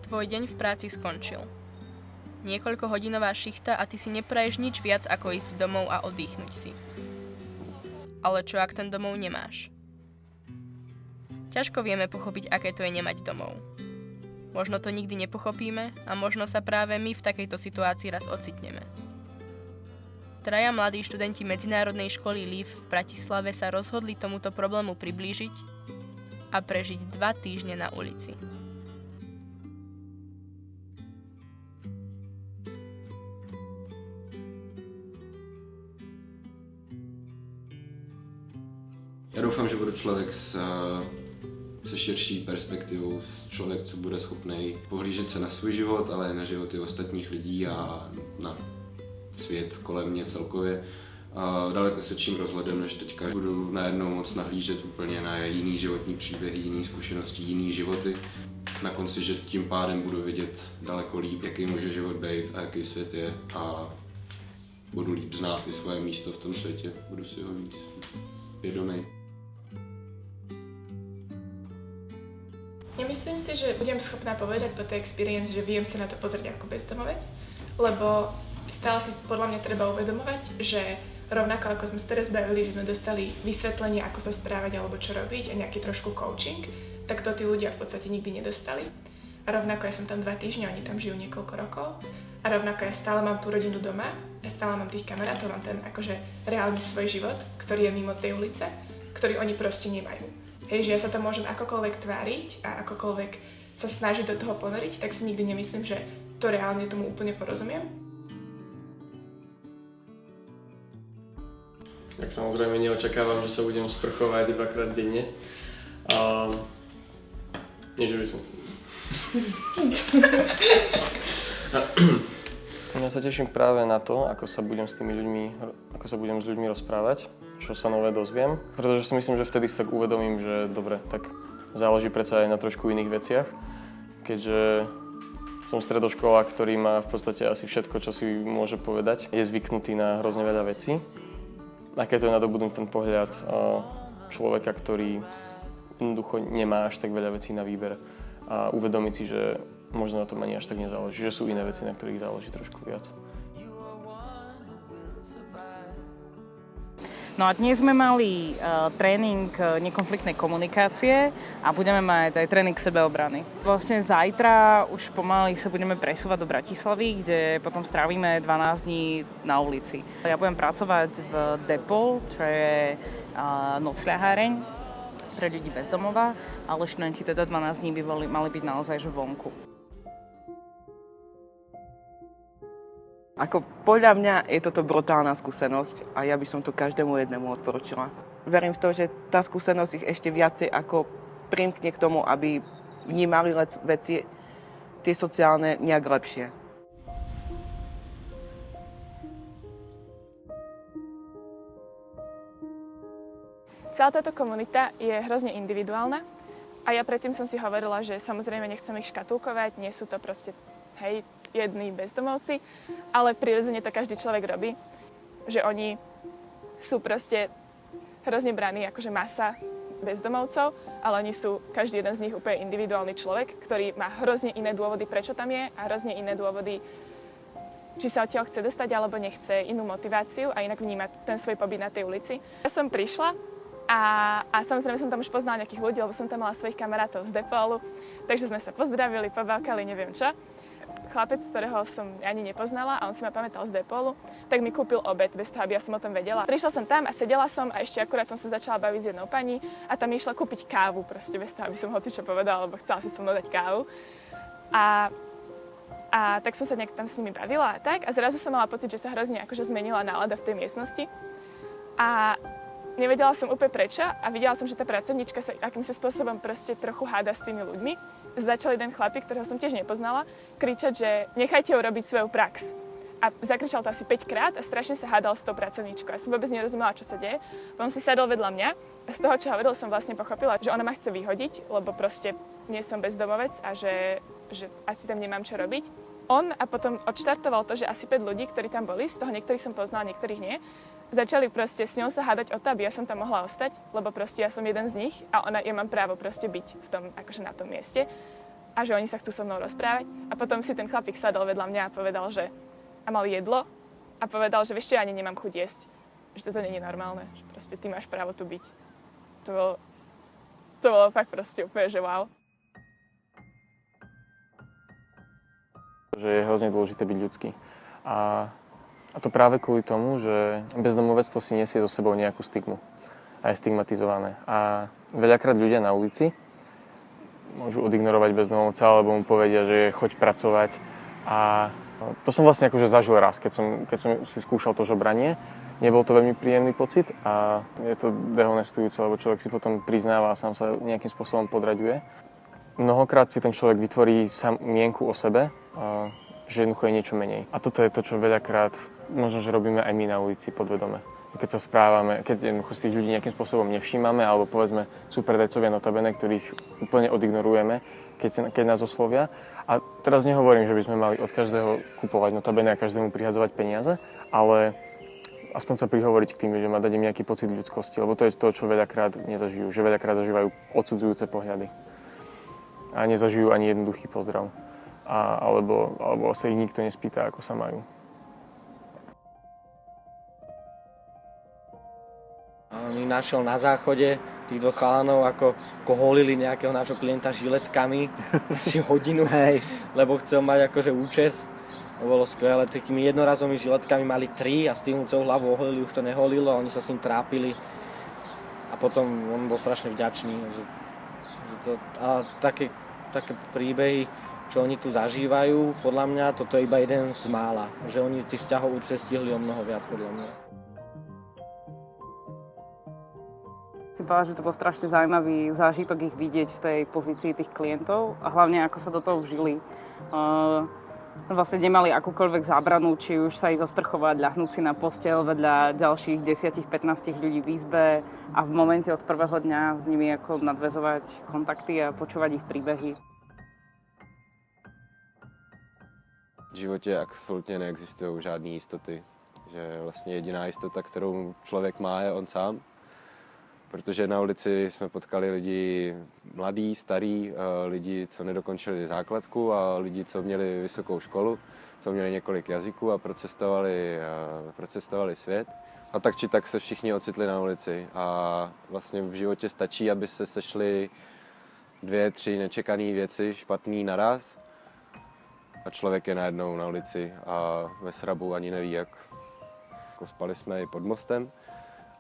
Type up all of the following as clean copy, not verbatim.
Tvoj deň v práci skončil. Niekoľkohodinová šichta a ty si nepraješ nič viac ako ísť domov a oddychnúť si. Ale čo ak ten domov nemáš? Ťažko vieme pochopiť, aké to je nemať domov. Možno to nikdy nepochopíme a možno sa práve my v takejto situácii raz ocitneme. Traja mladí študenti medzinárodnej školy LIV v Bratislave sa rozhodli tomuto problému priblížiť a prežiť 2 týždne na ulici. Já doufám, že bude člověk se širší perspektivou, člověk, co bude schopný pohlížet se na svůj život, ale i na životy ostatních lidí a na svět kolem mě celkově. A daleko s větším rozhledem než teďka. Budu najednou moc nahlížet úplně na jiný životní příběhy, jiný zkušenosti, jiný životy. Na konci, že tím pádem budu vidět daleko líp, jaký může život být a jaký svět je. A budu líp znát i svoje místo v tom světě. Budu si ho víc vědomý. Nemyslím si, že budem schopná povedať po tej experience, že viem sa na to pozrieť ako bezdomovec, lebo stále si podľa mňa treba uvedomovať, že rovnako ako sme sa teraz bavili, že sme dostali vysvetlenie, ako sa správať alebo čo robiť a nejaký trošku coaching, tak to tí ľudia v podstate nikdy nedostali. A rovnako ja som tam 2 týždne, oni tam žijú niekoľko rokov. A rovnako ja stále mám tú rodinu doma, ja stále mám tých kamarátov, mám ten akože reálny svoj život, ktorý je mimo tej ulice, ktorý oni proste nemajú. Hej, že ja sa tam môžem akokoľvek tváriť a akokoľvek sa snažiť do toho ponoriť, tak si nikdy nemyslím, že to reálne tomu úplne porozumiem. Tak samozrejme neočakávam, že sa budem sprchovať 2-krát denne. Nie, že by som... Ja sa teším práve na to, ako sa budem s ľuďmi rozprávať, čo sa nové dozviem, pretože si myslím, že vtedy si tak uvedomím, že dobre, tak záleží predsa aj na trošku iných veciach, keďže som stredoškolák, ktorý má v podstate asi všetko, čo si môže povedať, je zvyknutý na hrozne veľa vecí. Aké to je nadobudnúť ten pohľad človeka, ktorý jednoducho nemá až tak veľa vecí na výber a uvedomiť si, že možno na tom ani až tak nezáleží, že sú iné veci, na ktorých záleží trošku viac. No a dnes sme mali tréning nekonfliktnej komunikácie a budeme mať aj tréning sebeobrany. Vlastne zajtra už pomaly sa budeme presúvať do Bratislavy, kde potom strávime 12 dní na ulici. Ja budem pracovať v Depol, čo je nocľaháreň pre ľudí bez domova, ale študenti teda 12 dní by mali byť naozaj že vonku. Ako podľa mňa je toto brutálna skúsenosť a ja by som to každému jednému odporúčila. Verím v to, že tá skúsenosť ich ešte viacej ako primkne k tomu, aby vnímali veci tie sociálne nejak lepšie. Celá táto komunita je hrozne individuálna a ja predtým som si hovorila, že samozrejme nechcem ich škatulkovať, nie sú to proste, hej, jední bezdomovci, ale prirodzene to každý človek robí, že oni sú proste hrozne braní akože masa bezdomovcov, ale oni sú, každý jeden z nich úplne individuálny človek, ktorý má hrozne iné dôvody, prečo tam je a hrozne iné dôvody, či sa odtiaľ chce dostať alebo nechce, inú motiváciu a inak vnímať ten svoj pobyt na tej ulici. Ja som prišla a samozrejme som tam už poznala nejakých ľudí, lebo som tam mala svojich kamarátov z Depolu, takže sme sa pozdravili, pobavkali, neviem čo. Chlapec, ktorého som ani nepoznala a on si ma pamätal z Depolu, tak mi kúpil obed, bez toho, aby ja som o tom vedela. Prišla som tam a sedela som a ešte akurát som sa začala baviť s jednou pani a tam mi išla kúpiť kávu, proste bez toho, aby som hocičo povedala, lebo chcela si so mnou dať kávu. A tak som sa nejak tam s nimi bavila a tak a zrazu som mala pocit, že sa hrozne akože zmenila nálada v tej miestnosti. A nevedela som úplne prečo a videla som, že tá pracovníčka sa akýmsi spôsobom proste trochu háda s tými ľuďmi. Začal jeden chlapík, ktorého som tiež nepoznala, kričať, že nechajte ho robiť svoju prax. A zakričal to asi 5 krát a strašne sa hádal s tou pracovníčkou. Ja som vôbec nerozumela, čo sa deje. Potom si sadol vedľa mňa a z toho, čo hovoril, som vlastne pochopila, že ona ma chce vyhodiť, lebo proste nie som bezdomovec a že asi tam nemám čo robiť. On a potom odštartoval to, že asi 5 ľudí, ktorí tam boli, z toho niektorých som poznala, niektorých nie, začali proste s ňou sa hádať o to, aby ja som tam mohla ostať, lebo proste ja som jeden z nich a ja mám právo proste byť v tom, akože na tom mieste. a že oni sa chcú so mnou rozprávať. A potom si ten chlapík sadol vedľa mňa a povedal, že a mal jedlo a povedal, že vieš čo, ja ani nemám chuť jesť. Že toto nie je normálne, že proste ty máš právo tu byť. To bolo fakt proste úplne, že wow. Že je hrozne dôležité byť ľudský. A to práve kvôli tomu, že bezdomovectvo si nesie so sebou nejakú stigmu. A je stigmatizované. A veľakrát ľudia na ulici môžu odignorovať bezdomovca, alebo mu povedia, že choď pracovať. A to som vlastne akože zažil raz, keď som si skúšal to žobranie. Nebol to veľmi príjemný pocit a je to dehonestujúce, lebo človek si potom priznáva a sám sa nejakým spôsobom podraďuje. Mnohokrát si ten človek vytvorí mienku o sebe, že jednoducho je niečo menej. A toto je to, čo veľakrát možno, že robíme aj my na ulici podvedome. Keď sa správame, keď jednoducho z tých ľudí nejakým spôsobom nevšímame, alebo povedzme sú predajcovia notabene, ktorých úplne odignorujeme, keď nás oslovia. A teraz nehovorím, že by sme mali od každého kupovať notabene a každému prihadzovať peniaze, ale aspoň sa prihovoriť k tým ľuďom a dať im nejaký pocit ľudskosti, lebo to je to, čo veľakrát nezažijú, že veľakrát zažívajú odsudzujúce pohľady. A nezažijú ani jednoduchý pozdrav. Alebo sa ich nikto nespýta, ako sa majú. Mi našiel na záchode tých dvoch chalanov, ako holili nejakého nášho klienta žiletkami asi hodinu, lebo chcel mať akože účes. To bolo skvelé, takými jednorazovými žiletkami mali 3 a s tým celú hlavu oholili, už to neholilo a oni sa s ním trápili. A potom on bol strašne vďačný. A také príbehy, čo oni tu zažívajú, podľa mňa toto je iba jeden z mála. Že oni tých vzťahov určite stihli o mnoho viac, podľa mňa. Si povedala, že to bol strašne zaujímavý zážitok ich vidieť v tej pozícii tých klientov a hlavne ako sa do toho vžili. Vlastne nemali akúkoľvek zábranu, či už sa ísť zasprchovať, ľahnúť si na posteľ vedľa ďalších 10-15 ľudí v izbe a v momente od prvého dňa s nimi ako nadväzovať kontakty a počúvať ich príbehy. V životě absolutně neexistují žádné jistoty. Že vlastně jediná jistota, kterou člověk má, je on sám. Protože na ulici jsme potkali lidi mladí, starí, lidi, co nedokončili základku a lidi, co měli vysokou školu, co měli několik jazyků a procestovali svět. A tak či tak se všichni ocitli na ulici. A vlastně v životě stačí, aby se sešly 2-3 nečekané věci špatný naraz. A člověk je najednou na ulici a ve srabu ani neví jak. Spali jsme i pod mostem.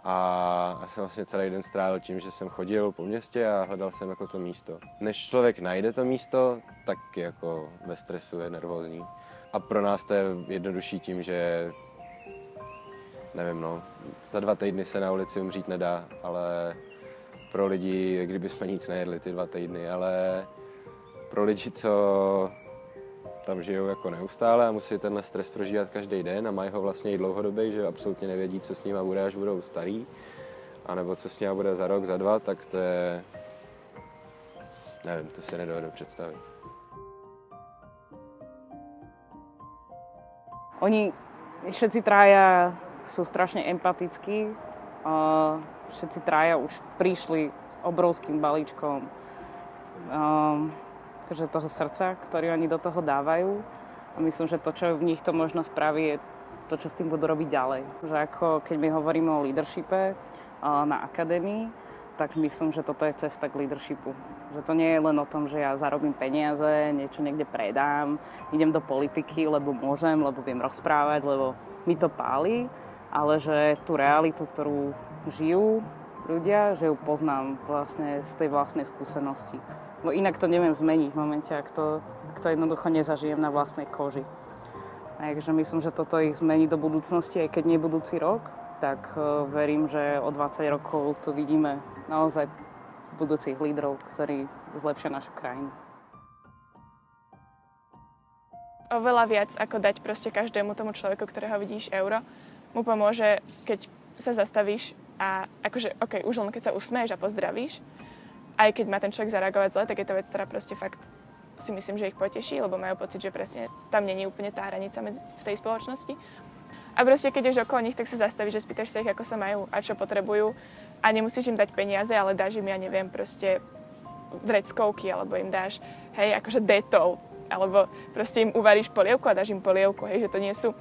A já jsem vlastně celý den strávil tím, že jsem chodil po městě a hledal jsem jako to místo. Než člověk najde to místo, tak jako ve stresu je nervózní. A pro nás to je jednodušší tím, že nevím, za 2 týdny se na ulici umřít nedá, ale pro lidi, kdyby jsme nic nejedli ty 2 týdny, ale pro lidi, co tam žijou jako neustále a musí tenhle stres prožívat každý den a mají ho vlastně i dlouhodobě, že absolutně nevědí, co s nima bude, až budou starý, anebo co s nima bude za rok, za 2, tak to je, nevím, to si nedovedu představit. Oni všetci traja sú strašne empatickí, všetci traja už prišli s obrovským balíčkom toho srdca, ktorý oni do toho dávajú. A myslím, že to, čo v nich to možno spraví, je to, čo s tým budú robiť ďalej. Že ako keď my hovoríme o leadershipe na akadémii, tak myslím, že toto je cesta k leadershipu. Že to nie je len o tom, že ja zarobím peniaze, niečo niekde predám, idem do politiky, lebo môžem, lebo viem rozprávať, lebo mi to páli, ale že tú realitu, ktorú žijú ľudia, že ju poznám vlastne z tej vlastnej skúsenosti. Bo inak to neviem zmeniť v momente, ak to jednoducho nezažijem na vlastnej koži. Takže myslím, že toto ich zmení do budúcnosti, aj keď nie budúci rok, tak verím, že o 20 rokov tu vidíme naozaj budúcich lídrov, ktorí zlepšia našu krajinu. Oveľa viac ako dať proste každému tomu človeku, ktorého vidíš euro, mu pomôže, keď sa zastavíš a akože, už len keď sa usmeješ a pozdravíš, aj keď má ten človek zareagovať zle, tak je to vec, ktorá proste fakt si myslím, že ich poteší, lebo majú pocit, že presne tam nie je úplne tá hranica v tej spoločnosti. A proste keď ješ okolo nich, tak sa zastavíš, že spýtaš sa ich, ako sa majú a čo potrebujú. A nemusíš im dať peniaze, ale dáš im, ja neviem, proste vreckovky, alebo im dáš, hej, akože detol, alebo proste im uvaríš polievku a dáš im polievku, hej, že to nie sú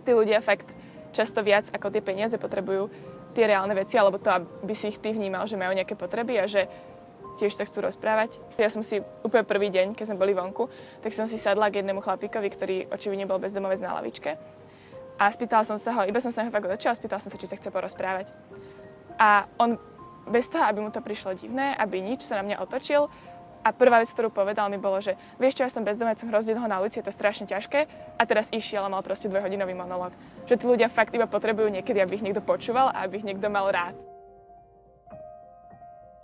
tí ľudia fakt často viac ako tie peniaze potrebujú tie reálne veci, alebo to, aby si ich ty vnímal, že majú nejaké potreby a že tiež sa chcú rozprávať. Ja som si úplne prvý deň, keď sme boli vonku, tak som si sadla k jednému chlapíkovi, ktorý očividne bol bezdomovec na lavičke. A spýtala som sa ho, iba som sa ho fakt otočila, spýtala som sa, či sa chce porozprávať. A on bez toho, aby mu to prišlo divné, aby nič, sa na mňa otočil. A prvá vec, ktorú povedal mi, bolo, že vieš čo, ja som bezdomovec, som hrozne dlho na ulici, je to strašne ťažké. A teraz išiel a mal proste 2-hodinový monológ. Že tí ľudia fakt iba potrebujú niekedy, aby ich niekto počúval a aby ich niekto mal rád.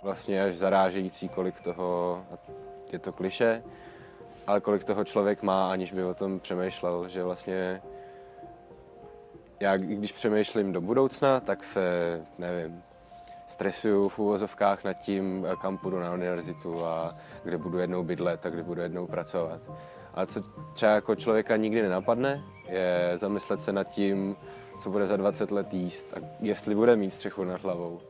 Vlastně až zarážející, kolik toho, je to klišé, ale kolik toho člověk má, aniž by o tom přemýšlel, že vlastně já, když přemýšlím do budoucna, tak se, nevím, stresuju v úvozovkách nad tím, kam půjdu na univerzitu a kde budu jednou bydlet a kde budu jednou pracovat. Ale co třeba jako člověka nikdy nenapadne, je zamyslet se nad tím, co bude za 20 let jíst a jestli bude mít střechu nad hlavou.